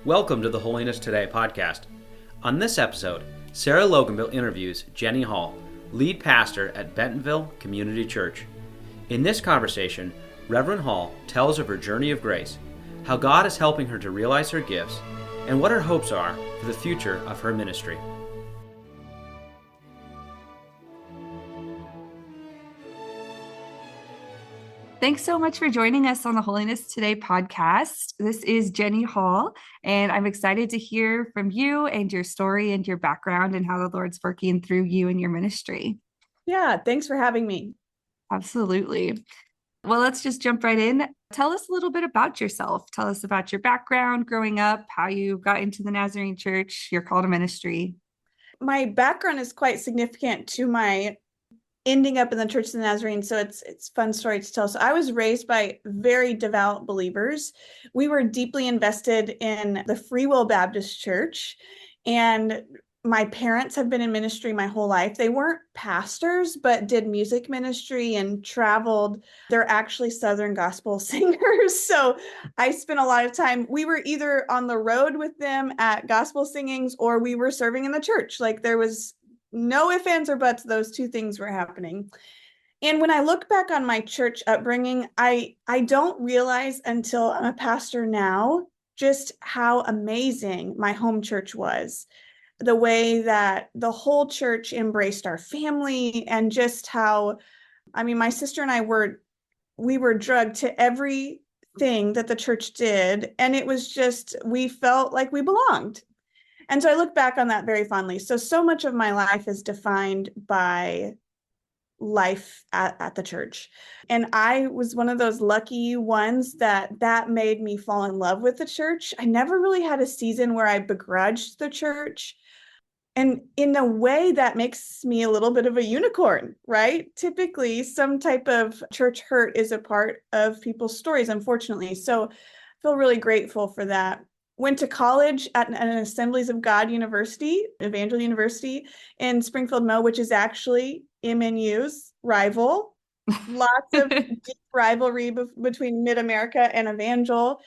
Welcome to the Holiness Today podcast. On this episode, Sarah Loganbill interviews Jeni Hall, lead pastor at Bentonville Community Church. In this conversation, Reverend Hall tells of her journey of grace, how God is helping her to realize her gifts, and what her hopes are for the future of her ministry. Thanks so much for joining us on the Holiness Today podcast. This is Jeni Hall, and I'm excited to hear from you and your story and your background and how the Lord's working through you and your ministry. Yeah, thanks for having me. Absolutely. Well, let's just jump right in. Tell us a little bit about yourself. Tell us about your background growing up, how you got into the Nazarene church, your call to ministry. My background is quite significant to my ending up in the Church of the Nazarene, so it's a fun story to tell. So I was raised by very devout believers. We were deeply invested in the Free Will Baptist Church, and my parents have been in ministry my whole life. They weren't pastors, but did music ministry and traveled. They're actually Southern gospel singers. So I spent a lot of time, we were either on the road with them at gospel singings or we were serving in the church. Like there was no ifs, ands, or buts, those two things were happening. And when I look back on my church upbringing, I don't realize until I'm a pastor now just how amazing my home church was. The way that the whole church embraced our family, and just how, my sister and I we were drugged to everything that the church did. And it was just, we felt like we belonged. And so I look back on that very fondly. So much of my life is defined by life at the church. And I was one of those lucky ones that made me fall in love with the church. I never really had a season where I begrudged the church. And in a way that makes me a little bit of a unicorn, right? Typically, some type of church hurt is a part of people's stories, unfortunately. So I feel really grateful for that. Went to college at an Assemblies of God University, Evangel University in Springfield, Mo, which is actually MNU's rival. Lots of deep rivalry between Mid-America and Evangel.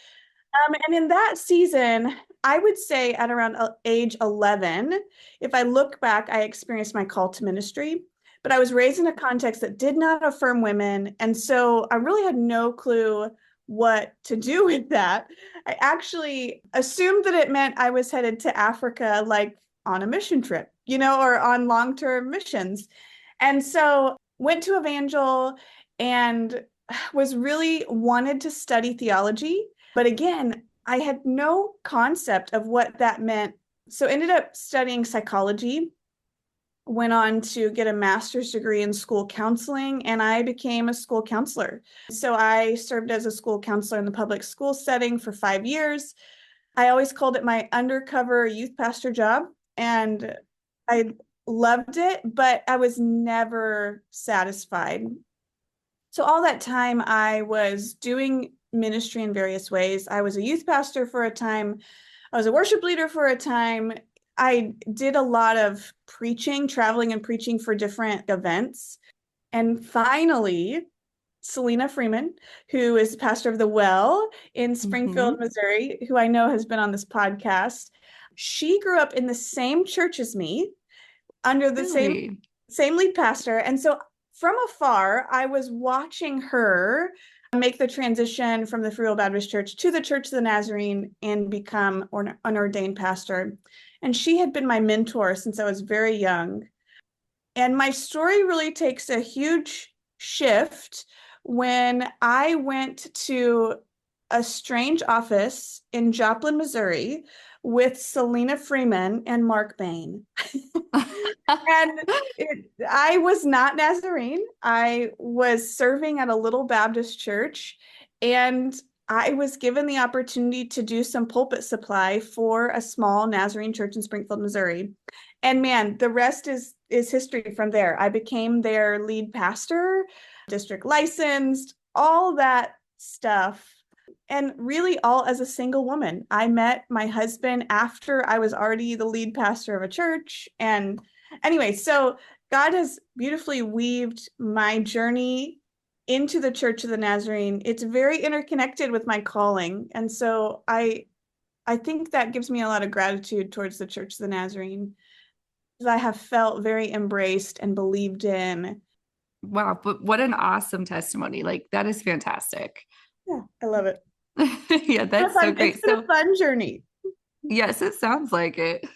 And in that season, I would say at around age 11, if I look back, I experienced my call to ministry, but I was raised in a context that did not affirm women. And so I really had no clue what to do with that. I actually assumed that it meant I was headed to Africa, like on a mission trip, or on long-term missions. And so went to Evangel and was really wanted to study theology. But again, I had no concept of what that meant. So ended up studying psychology, went on to get a master's degree in school counseling, and I became a school counselor. So I served as a school counselor in the public school setting for 5 years. I always called it my undercover youth pastor job, and I loved it, but I was never satisfied. So all that time I was doing ministry in various ways. I was a youth pastor for a time. I was a worship leader for a time. I did a lot of preaching, traveling and preaching for different events. And finally, Selena Freeman, who is pastor of the Well in Springfield, Missouri, who I know has been on this podcast, she grew up in the same church as me, under the same lead pastor. And so from afar, I was watching her make the transition from the Free Will Baptist Church to the Church of the Nazarene and become an ordained pastor. And she had been my mentor since I was very young. And my story really takes a huge shift when I went to a strange office in Joplin, Missouri with Selena Freeman and Mark Bain. And I was not Nazarene. I was serving at a little Baptist church, and I was given the opportunity to do some pulpit supply for a small Nazarene church in Springfield, Missouri. And man, the rest is history from there. I became their lead pastor, district licensed, all that stuff. And really all as a single woman. I met my husband after I was already the lead pastor of a church. And anyway, so God has beautifully weaved my journey into the Church of the Nazarene. It's very interconnected with my calling. And so I I think that gives me a lot of gratitude towards the Church of the Nazarene, because I have felt very embraced and believed in. Wow, but what an awesome testimony. Like that is fantastic. Yeah, I love it. Yeah, that's so It's great. been So a fun journey. yes, it sounds like it.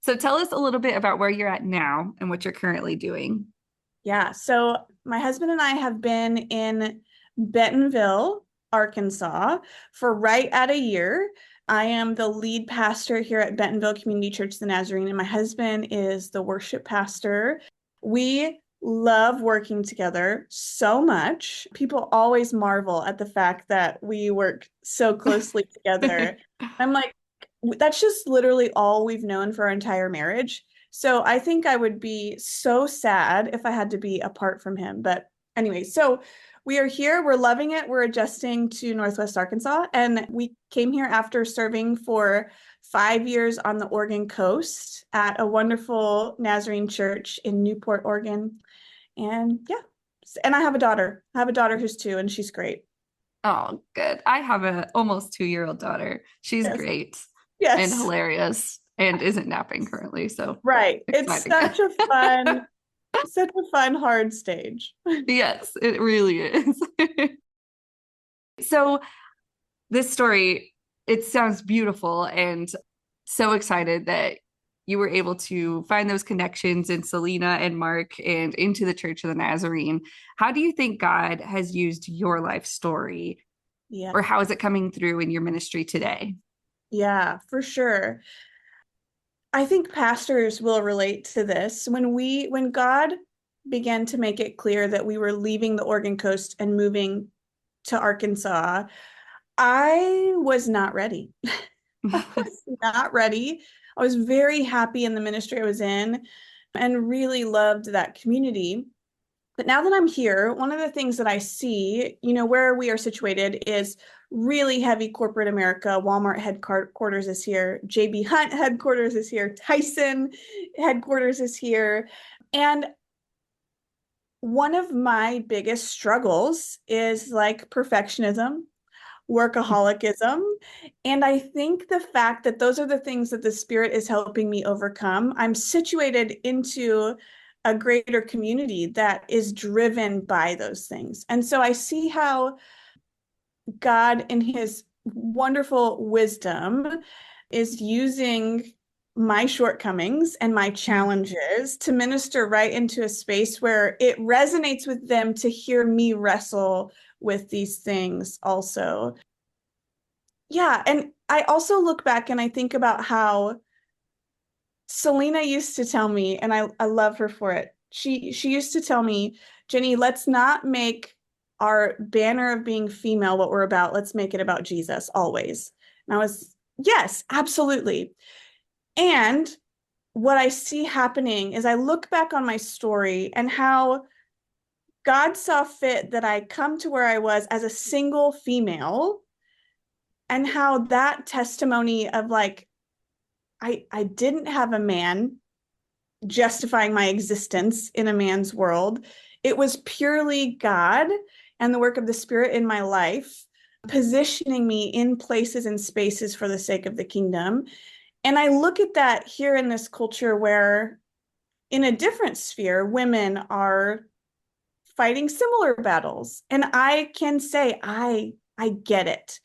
So tell us a little bit about where you're at now and what you're currently doing. Yeah, so my husband and I have been in Bentonville, Arkansas for right at a year. I am the lead pastor here at Bentonville Community Church, the Nazarene, and my husband is the worship pastor. We love working together so much. People always marvel at the fact that we work so closely together. I'm like, that's just literally all we've known for our entire marriage. So I think I would be so sad if I had to be apart from him. But anyway, so we are here. We're loving it. We're adjusting to Northwest Arkansas. And we came here after serving for 5 years on the Oregon coast at a wonderful Nazarene church in Newport, Oregon. And yeah, and I have a daughter. I have a daughter who's 2, and she's great. Oh, good. I have a almost 2-year-old daughter. She's Yes. great and Yes. hilarious and isn't napping currently. So Right. It's exciting. such a fun, hard stage. Yes, it really is. So this story, it sounds beautiful and so excited that you were able to find those connections in Selena and Mark and into the Church of the Nazarene. How do you think God has used your life story, Yeah. or how is it coming through in your ministry today? Yeah, for sure. I think pastors will relate to this. When God began to make it clear that we were leaving the Oregon coast and moving to Arkansas, I was not ready. I was not ready. I was very happy in the ministry I was in and really loved that community. But now that I'm here, one of the things that I see, where we are situated is really heavy corporate America. Walmart headquarters is here. JB Hunt headquarters is here. Tyson headquarters is here. And one of my biggest struggles is like perfectionism, workaholicism. And I think the fact that those are the things that the Spirit is helping me overcome, I'm situated into a greater community that is driven by those things. And so I see how God, in his wonderful wisdom, is using my shortcomings and my challenges to minister right into a space where it resonates with them to hear me wrestle with these things also. Yeah, and I also look back and I think about how Selena used to tell me, and I love her for it. She used to tell me, Jeni, let's not make our banner of being female what we're about. Let's make it about Jesus always. And I was, yes, absolutely. And what I see happening is I look back on my story and how God saw fit that I come to where I was as a single female, and how that testimony of like, I didn't have a man justifying my existence in a man's world. It was purely God and the work of the Spirit in my life, positioning me in places and spaces for the sake of the kingdom. And I look at that here in this culture where, in a different sphere, women are fighting similar battles. And I can say, I get it.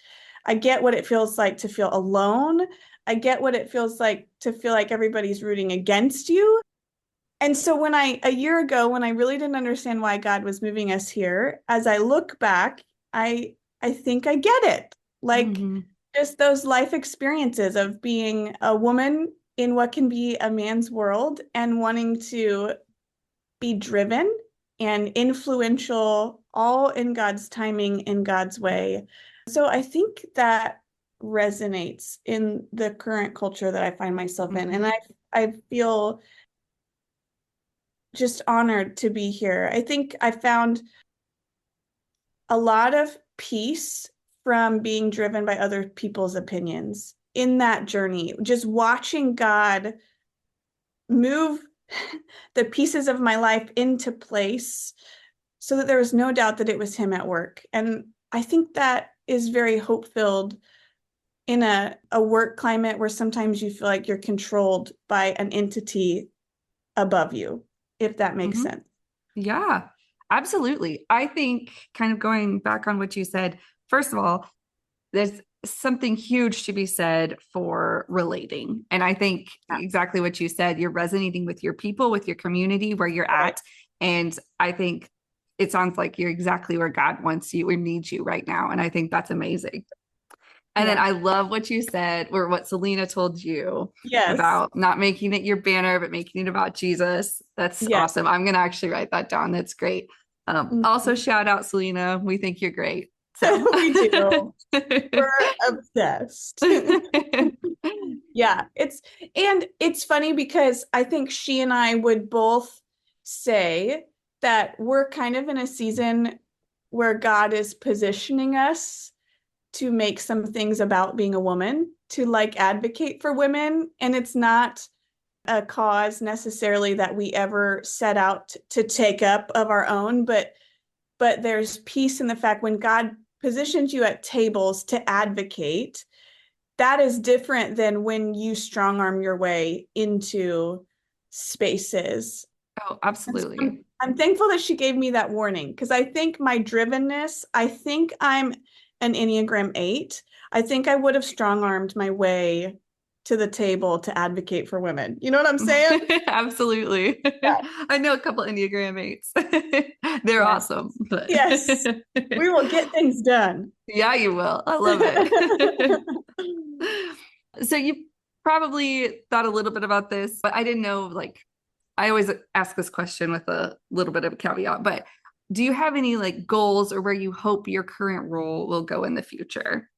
I get what it feels like to feel alone. I get what it feels like to feel like everybody's rooting against you. And so a year ago, when I really didn't understand why God was moving us here, as I look back, I think I get it. Like just those life experiences of being a woman in what can be a man's world and wanting to be driven and influential, all in God's timing, in God's way. So I think that resonates in the current culture that I find myself in. And I feel just honored to be here. I think I found a lot of peace from being driven by other people's opinions in that journey, just watching God move the pieces of my life into place so that there was no doubt that it was him at work. And I think that is very hope-filled in a work climate where sometimes you feel like you're controlled by an entity above you, if that makes Mhm. sense. Yeah, absolutely. I think kind of going back on what you said, first of all, there's something huge to be said for relating. And I think Yeah. exactly what you said, you're resonating with your people, with your community where you're Right. at. And I think it sounds like you're exactly where God wants you or needs you right now. And I think that's amazing. And then Yeah. I love what you said, or what Selena told you Yes. about not making it your banner, but making it about Jesus. That's Yes. awesome. I'm going to actually write that down. That's great. Also, Mhm. shout out, Selena. We think you're great. So, We do. We're obsessed. Yeah, it's funny because I think she and I would both say that we're kind of in a season where God is positioning us to make some things about being a woman, to like advocate for women. And it's not a cause necessarily that we ever set out to take up of our own, but there's peace in the fact when God positions you at tables to advocate, that is different than when you strong arm your way into spaces. Oh, And so absolutely. I'm thankful that she gave me that warning because I think my drivenness, I think I'm an Enneagram 8. I think I would have strong armed my way to the table to advocate for women. You know what I'm saying? Absolutely. Yeah. I know a couple Enneagram 8s. They're Yeah. awesome, but Yes. We will get things done. yeah, you will. I love it. So you probably thought a little bit about this, but I didn't know, like, I always ask this question with a little bit of a caveat, but do you have any like goals or where you hope your current role will go in the future?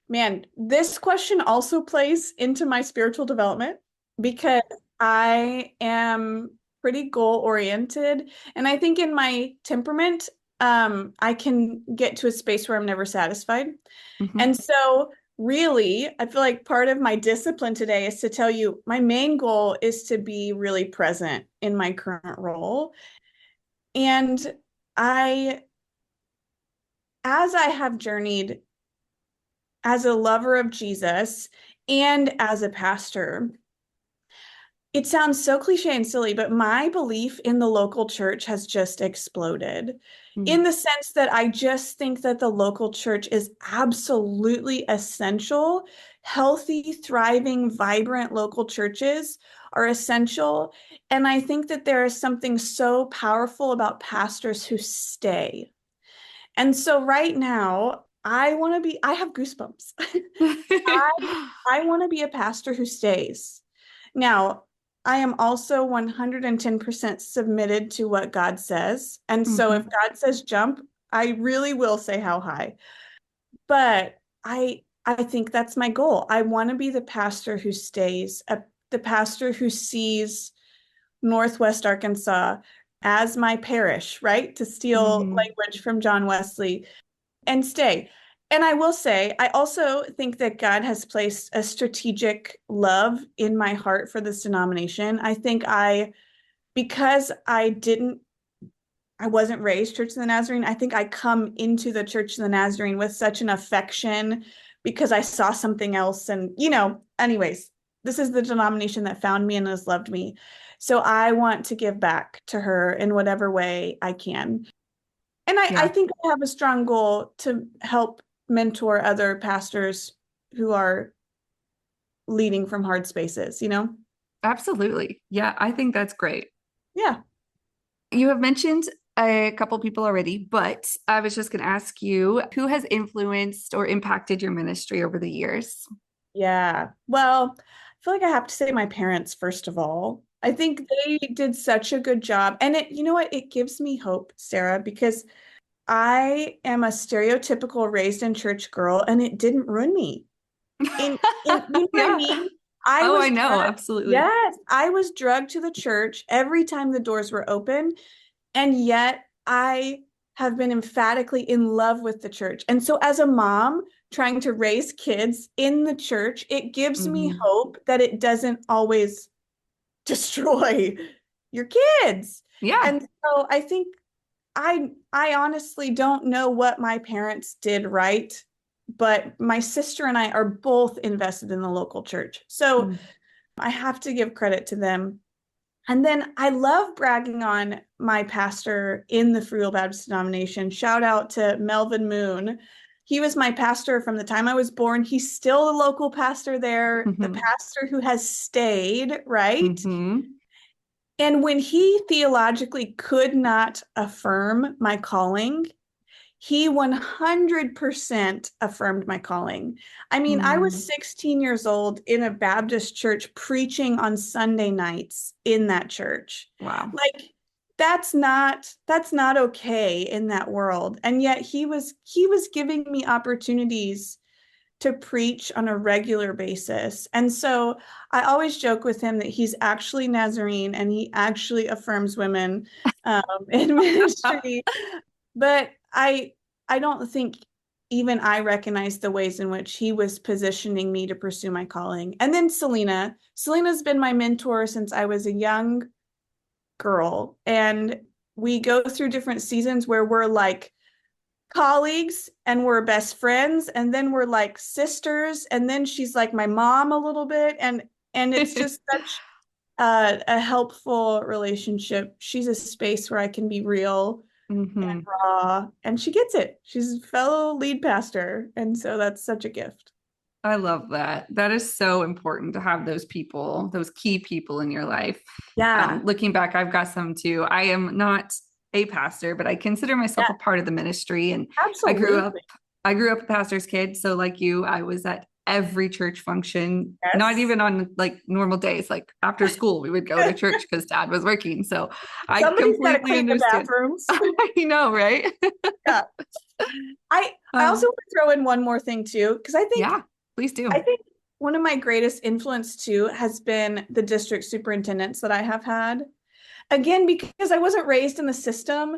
Man, this question also plays into my spiritual development because I am pretty goal oriented. And I think in my temperament, I can get to a space where I'm never satisfied. Mhm. And so, really, I feel like part of my discipline today is to tell you my main goal is to be really present in my current role. And I, as I have journeyed as a lover of Jesus and as a pastor, it sounds so cliche and silly, but my belief in the local church has just exploded in Mm. the sense that I just think that the local church is absolutely essential. Healthy, thriving, vibrant local churches are essential. And I think that there is something so powerful about pastors who stay. And so right now, I have goosebumps. I I want to be a pastor who stays. Now, I am also 110% submitted to what God says. And so if Mhm. God says jump, I really will say how high. But I think that's my goal. I want to be the pastor who stays, the pastor who sees Northwest Arkansas as my parish, right? To steal Mhm. language from John Wesley and stay. And I will say, I also think that God has placed a strategic love in my heart for this denomination. I think because I wasn't raised Church of the Nazarene, I think I come into the Church of the Nazarene with such an affection because I saw something else. And, anyways, this is the denomination that found me and has loved me. So I want to give back to her in whatever way I can. And I Yeah, think I have a strong goal to help mentor other pastors who are leading from hard spaces. absolutely. Yeah, I think that's great. Yeah. You have mentioned a couple people already, but I was just going to ask you who has influenced or impacted your ministry over the years? Yeah. Well, I feel like I have to say my parents, first of all. I think they did such a good job. And you know what? It gives me hope, Sarah, because I am a stereotypical raised in church girl and it didn't ruin me. You know what I Yeah. mean? I Oh, I was know. drugged. Absolutely. Yes, I was drugged to the church every time the doors were open. And yet I have been emphatically in love with the church. And so as a mom trying to raise kids in the church, it gives me Mhm. hope that it doesn't always destroy your kids. Yeah. And so I think I honestly don't know what my parents did right but my sister and I are both invested in the local church. So Mm. I have to give credit to them. And then I love bragging on my pastor in the Free Will Baptist denomination. Shout out to Melvin Moon. He was my pastor from the time I was born. He's still the local pastor there, the pastor who has stayed, right? Mm-hmm. And when he theologically could not affirm my calling, he 100% affirmed my calling. I mean, I was 16 years old in a Baptist church preaching on Sunday nights in that church. Wow. Like that's not okay in that world. And yet he was giving me opportunities to preach on a regular basis. And so I always joke with him that he's actually Nazarene and he actually affirms women in ministry. But I don't think even I recognize the ways in which he was positioning me to pursue my calling. And then Selena's been my mentor since I was a young girl. And we go through different seasons where we're like colleagues and we're best friends. And then we're like sisters. And then she's like my mom a little bit. And it's just such a helpful relationship. She's a space where I can be real and raw, and she gets it. She's a fellow lead pastor, and so that's such a gift. I love that. That is so important to have those people, those key people in your life. Yeah. Looking back, I've got some too. I am not a pastor, but I consider myself a part of the ministry. And Absolutely. I grew up a pastor's kid. So like you, I was at every church function, Yes. not even on like normal days, like after school, we would go to church because dad was working. So Somebody's got to completely clean the understand. bathrooms. I know, right? Yeah. I also want to throw in one more thing too, because I think, yeah, please do. I think one of my greatest influence too has been the district superintendents that I have had. Again, because I wasn't raised in the system,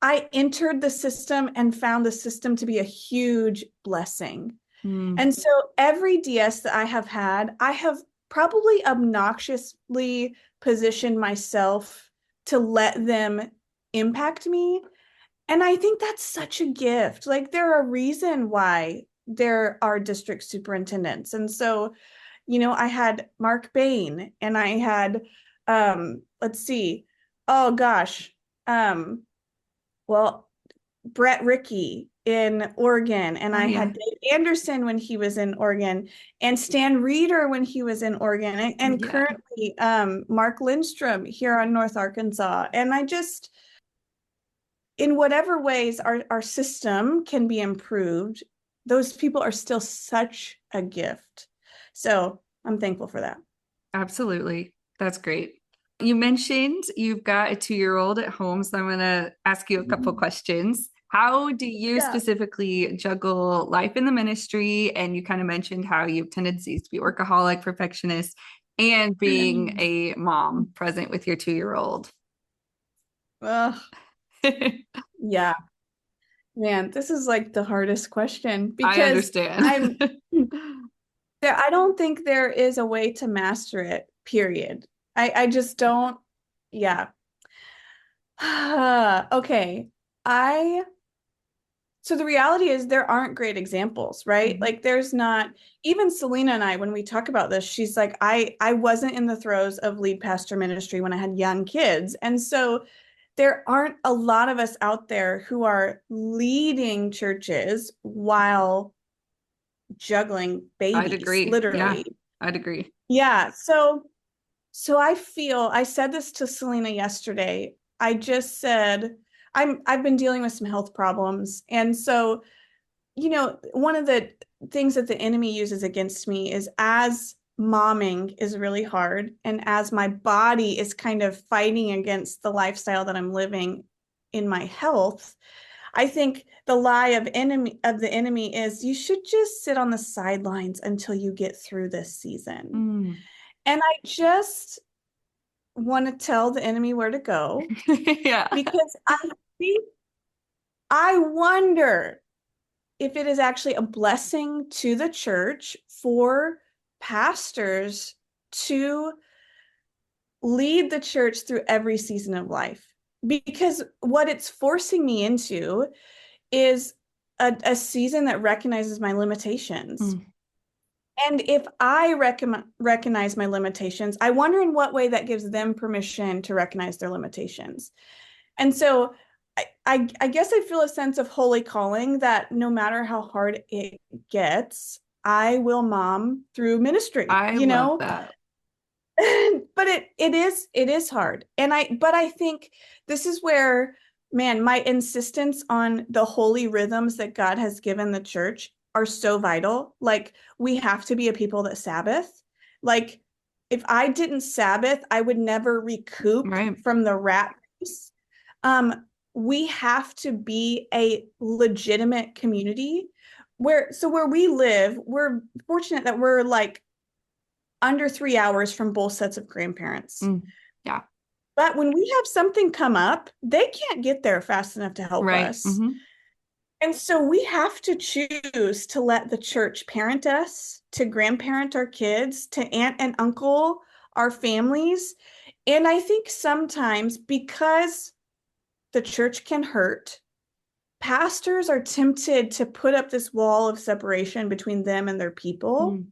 I entered the system and found the system to be a huge blessing. And so every DS that I have had, I have probably obnoxiously positioned myself to let them impact me. And I think that's such a gift. Like there are a reason why there are district superintendents. And so, I had Mark Bain and I had, let's see, oh gosh, well, Brett Rickey in Oregon, and I had Dave Anderson when he was in Oregon, and Stan Reeder when he was in Oregon, and currently Mark Lindstrom here on North Arkansas. And I just, in whatever ways our system can be improved, those people are still such a gift. So I'm thankful for that. Absolutely. That's great. You mentioned you've got a 2-year-old at home, so I'm going to ask you a couple questions. How do you specifically juggle life in the ministry? And you kind of mentioned how you have tendencies to be workaholic, perfectionist, and being a mom present with your 2-year-old. Yeah. Man, this is like the hardest question because I understand. I don't think there is a way to master it, period. I just don't. Yeah. Okay. So the reality is there aren't great examples, right? Like there's not, even Selena and I, when we talk about this, she's like, I wasn't in the throes of lead pastor ministry when I had young kids. And so there aren't a lot of us out there who are leading churches while juggling babies. I'd agree. Literally. Yeah, I'd agree. Yeah. So I said this to Selena yesterday. I just said, I've been dealing with some health problems. And so, one of the things that the enemy uses against me is as momming is really hard. And as my body is kind of fighting against the lifestyle that I'm living in my health, I think the lie of the enemy is you should just sit on the sidelines until you get through this season. And I just want to tell the enemy where to go. Yeah. Because I wonder if it is actually a blessing to the church for pastors to lead the church through every season of life. Because what it's forcing me into is a season that recognizes my limitations. Mm. And if I recognize my limitations, I wonder in what way that gives them permission to recognize their limitations. And so I guess I feel a sense of holy calling that no matter how hard it gets, I will mom through ministry, I love that. But it is hard. But I think this is where, man, my insistence on the holy rhythms that God has given the church are so vital. Like, we have to be a people that Sabbath. Like, if I didn't Sabbath, I would never recoup from the rat race. We have to be a legitimate community where we live, we're fortunate that we're like under 3 hours from both sets of grandparents. Yeah. But when we have something come up, they can't get there fast enough to help us. Mm-hmm. And so we have to choose to let the church parent us, to grandparent our kids, to aunt and uncle our families. And I think sometimes, because the church can hurt, pastors are tempted to put up this wall of separation between them and their people.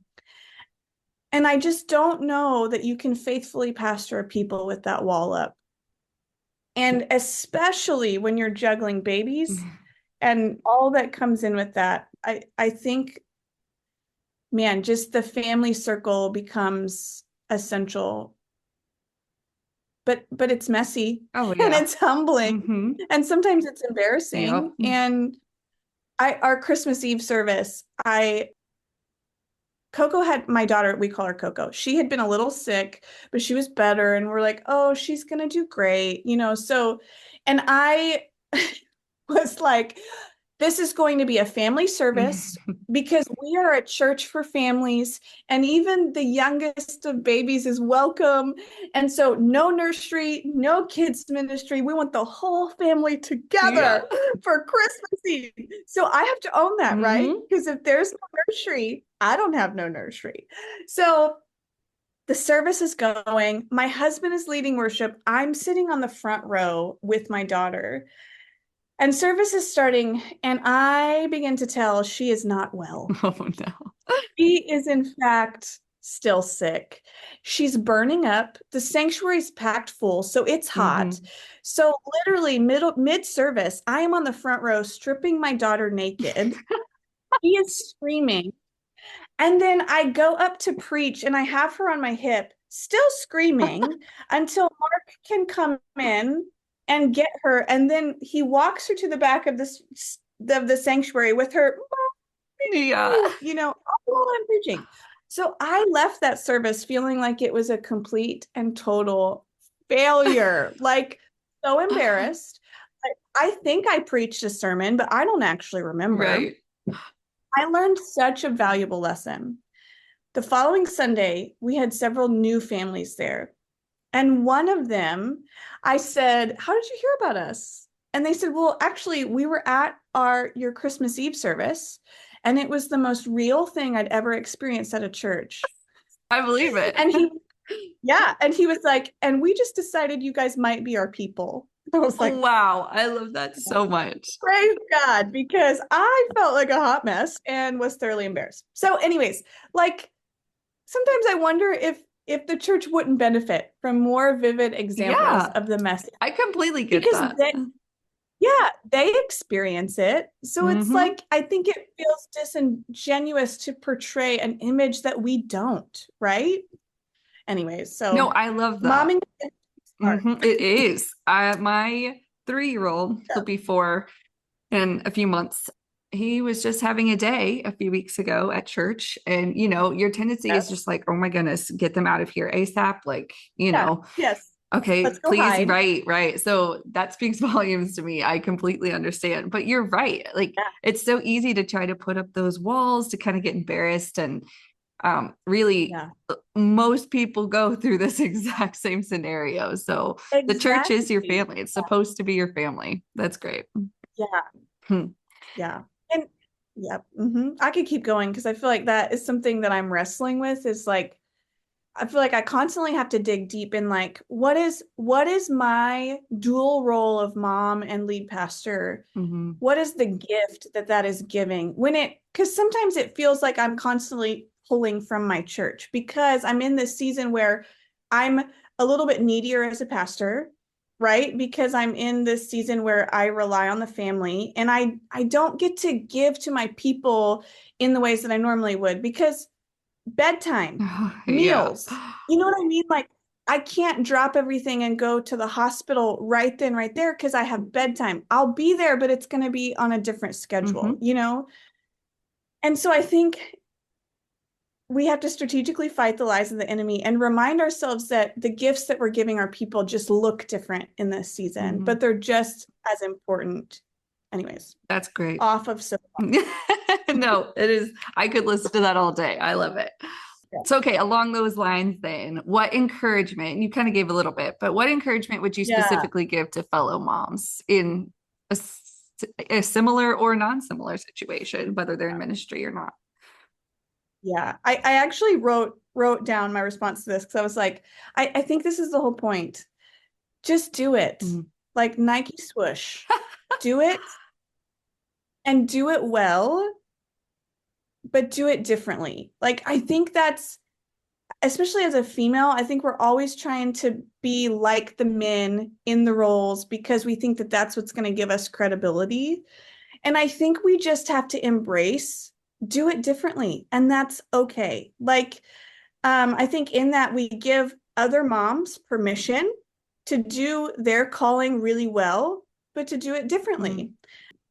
And I just don't know that you can faithfully pastor a people with that wall up. And especially when you're juggling babies and all that comes in with that, I think, man, just the family circle becomes essential. But it's messy. Oh, yeah. And it's humbling. Mm-hmm. And sometimes it's embarrassing. Yep. And our Christmas Eve service, Coco had, my daughter, we call her Coco. She had been a little sick, but she was better. And we're like, oh, she's going to do great. So, and I was like, this is going to be a family service because we are a church for families, and even the youngest of babies is welcome. And so no nursery, no kids ministry. We want the whole family together for Christmas Eve. So I have to own that, right? Because if there's no nursery, I don't have no nursery. So the service is going. My husband is leading worship. I'm sitting on the front row with my daughter. And service is starting, and I begin to tell she is not well. Oh, no. She is, in fact, still sick. She's burning up. The sanctuary is packed full, so it's hot. So literally mid-service, I am on the front row stripping my daughter naked. She is screaming. And then I go up to preach, and I have her on my hip, still screaming, until Mark can come in and get her. And then he walks her to the back of the sanctuary with her, all while I'm preaching. So I left that service feeling like it was a complete and total failure, like so embarrassed. I think I preached a sermon, but I don't actually remember. Right. I learned such a valuable lesson. The following Sunday, we had several new families there. And one of them, I said, how did you hear about us? And they said, well, actually, we were at your Christmas Eve service, and it was the most real thing I'd ever experienced at a church. I believe it. And he was like, and we just decided you guys might be our people. I was like, wow, I love that so much. Praise God, because I felt like a hot mess and was thoroughly embarrassed. So anyways, like, sometimes I wonder if the church wouldn't benefit from more vivid examples of the message. I completely get that. They experience it. So it's like, I think it feels disingenuous to portray an image that we don't, right? Anyways, so. No, I love that. Momming it is. My 3-year-old, he'll be 4 in a few months. He was just having a day a few weeks ago at church. And, your tendency is just like, oh my goodness, get them out of here ASAP. Like, Yes. Okay, please. Hide. Right. So that speaks volumes to me. I completely understand, but you're right. Like, it's so easy to try to put up those walls to kind of get embarrassed. And really, most people go through this exact same scenario. So the church is your family. It's supposed to be your family. That's great. Yeah. And I could keep going because I feel like that is something that I'm wrestling with, is like, I feel like I constantly have to dig deep in like, what is my dual role of mom and lead pastor? Mm-hmm. What is the gift that is giving because sometimes it feels like I'm constantly pulling from my church because I'm in this season where I'm a little bit needier as a pastor, right? Because I'm in this season where I rely on the family and I don't get to give to my people in the ways that I normally would because bedtime, Yeah. meals, you know what I mean? Like I can't drop everything and go to the hospital right then, right there, because I have bedtime. I'll be there, but it's going to be on a different schedule, Mm-hmm. you know? And so I think we have to strategically fight the lies of the enemy and remind ourselves that the gifts that we're giving our people just look different in this season, Mm-hmm. but they're just as important. Anyways, That's great. off of so No, it is. I could listen to that all day. I love it. yeah. So, okay, along those lines, then, what encouragement, you kind of gave a little bit, but what encouragement would you Yeah. specifically give to fellow moms in a similar or non-similar situation, whether they're in ministry or not? Yeah. I actually wrote down my response to this because I was like, I think this is the whole point. Just do it. Mm-hmm. Like Nike swoosh. Do it and do it well, but do it differently. Like I think that's, especially as a female, I think we're always trying to be like the men in the roles because we think that that's what's going to give us credibility. And I think we just have to embrace, do it differently. And that's okay. Like, I think in that we give other moms permission to do their calling really well, but to do it differently. Mm-hmm.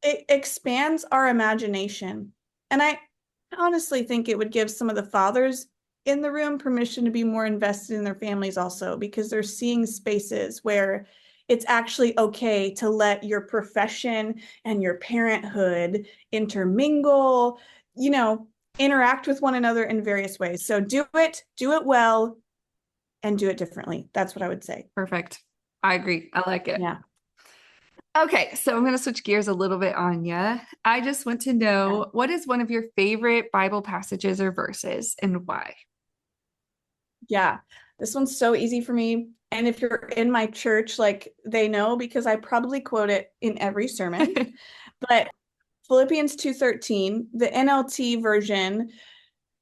It expands our imagination. And I honestly think it would give some of the fathers in the room permission to be more invested in their families also, because they're seeing spaces where it's actually okay to let your profession and your parenthood intermingle, you know, interact with one another in various ways. So do it well, and do it differently. That's what I would say. Perfect. I agree. I like it. Yeah. Okay, so I'm going to switch gears a little bit on you. I just want to know, what is one of your favorite Bible passages or verses and why? Yeah, this one's so easy for me. And if you're in my church, like they know because I probably quote it in every sermon. But Philippians 2:13, the NLT version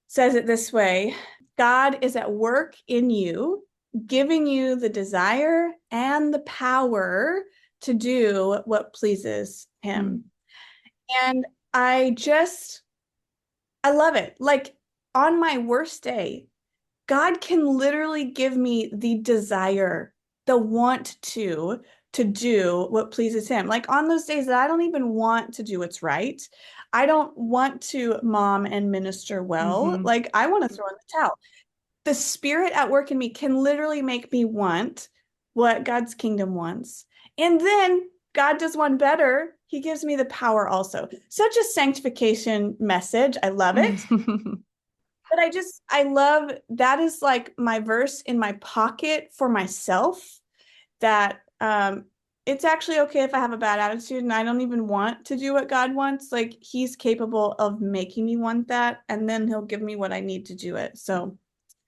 says it this way: God is at work in you, giving you the desire and the power to do what pleases him. And I love it. Like on my worst day, God can literally give me the desire, the want to do what pleases him. Like on those days that I don't even want to do what's right. I don't want to mom and minister well. Mm-hmm. Like I want to throw in the towel. The spirit at work in me can literally make me want what God's kingdom wants. And then God does one better. He gives me the power also. Such a sanctification message. I love it. But I love that is like my verse in my pocket for myself that it's actually okay if I have a bad attitude and I don't even want to do what God wants. Like he's capable of making me want that, and then he'll give me what I need to do it. So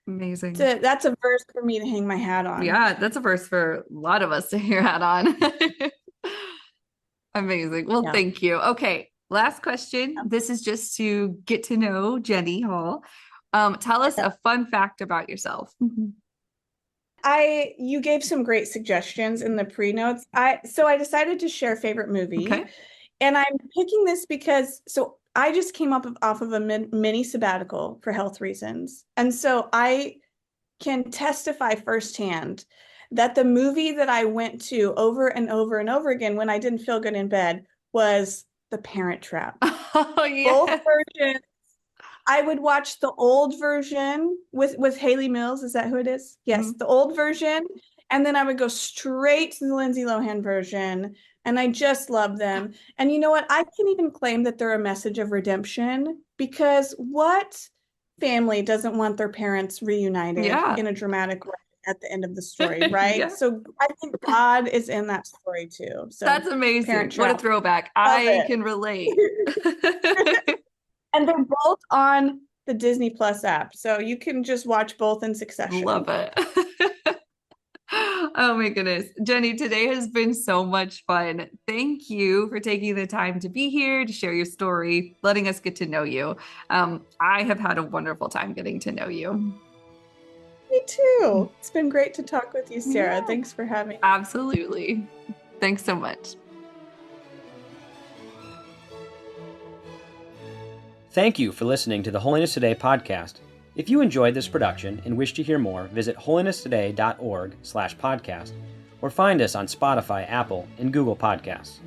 Amazing. that's a verse for me to hang my hat on. Yeah, that's a verse for a lot of us to hear hat on. Amazing. Well, Yeah. thank you. Okay, last question. This is just to get to know Jeni Hall. Tell us a fun fact about yourself. You gave some great suggestions in the pre-notes. So I decided to share favorite movie. Okay. And I'm picking this because I just came off of a mini sabbatical for health reasons. And so I can testify firsthand that the movie that I went to over and over and over again when I didn't feel good in bed was The Parent Trap. Oh, yeah. Both versions. I would watch the old version with Haley Mills. Is that who it is? Yes, Mm-hmm. the old version. And then I would go straight to the Lindsay Lohan version. And I just love them. And you know what? I can even claim that they're a message of redemption, because what family doesn't want their parents reunited in a dramatic way at the end of the story, right? Yeah. So I think God is in that story too. So that's amazing. What a throwback. I can relate. And they're both on the Disney Plus app. So you can just watch both in succession. Love it. Oh my goodness. Jeni, today has been so much fun. Thank you for taking the time to be here, to share your story, letting us get to know you. I have had a wonderful time getting to know you. Me too. It's been great to talk with you, Sarah. Yeah. Thanks for having me. Absolutely. Thanks so much. Thank you for listening to the Holiness Today podcast. If you enjoyed this production and wish to hear more, visit holinesstoday.org/podcast or find us on Spotify, Apple, and Google Podcasts.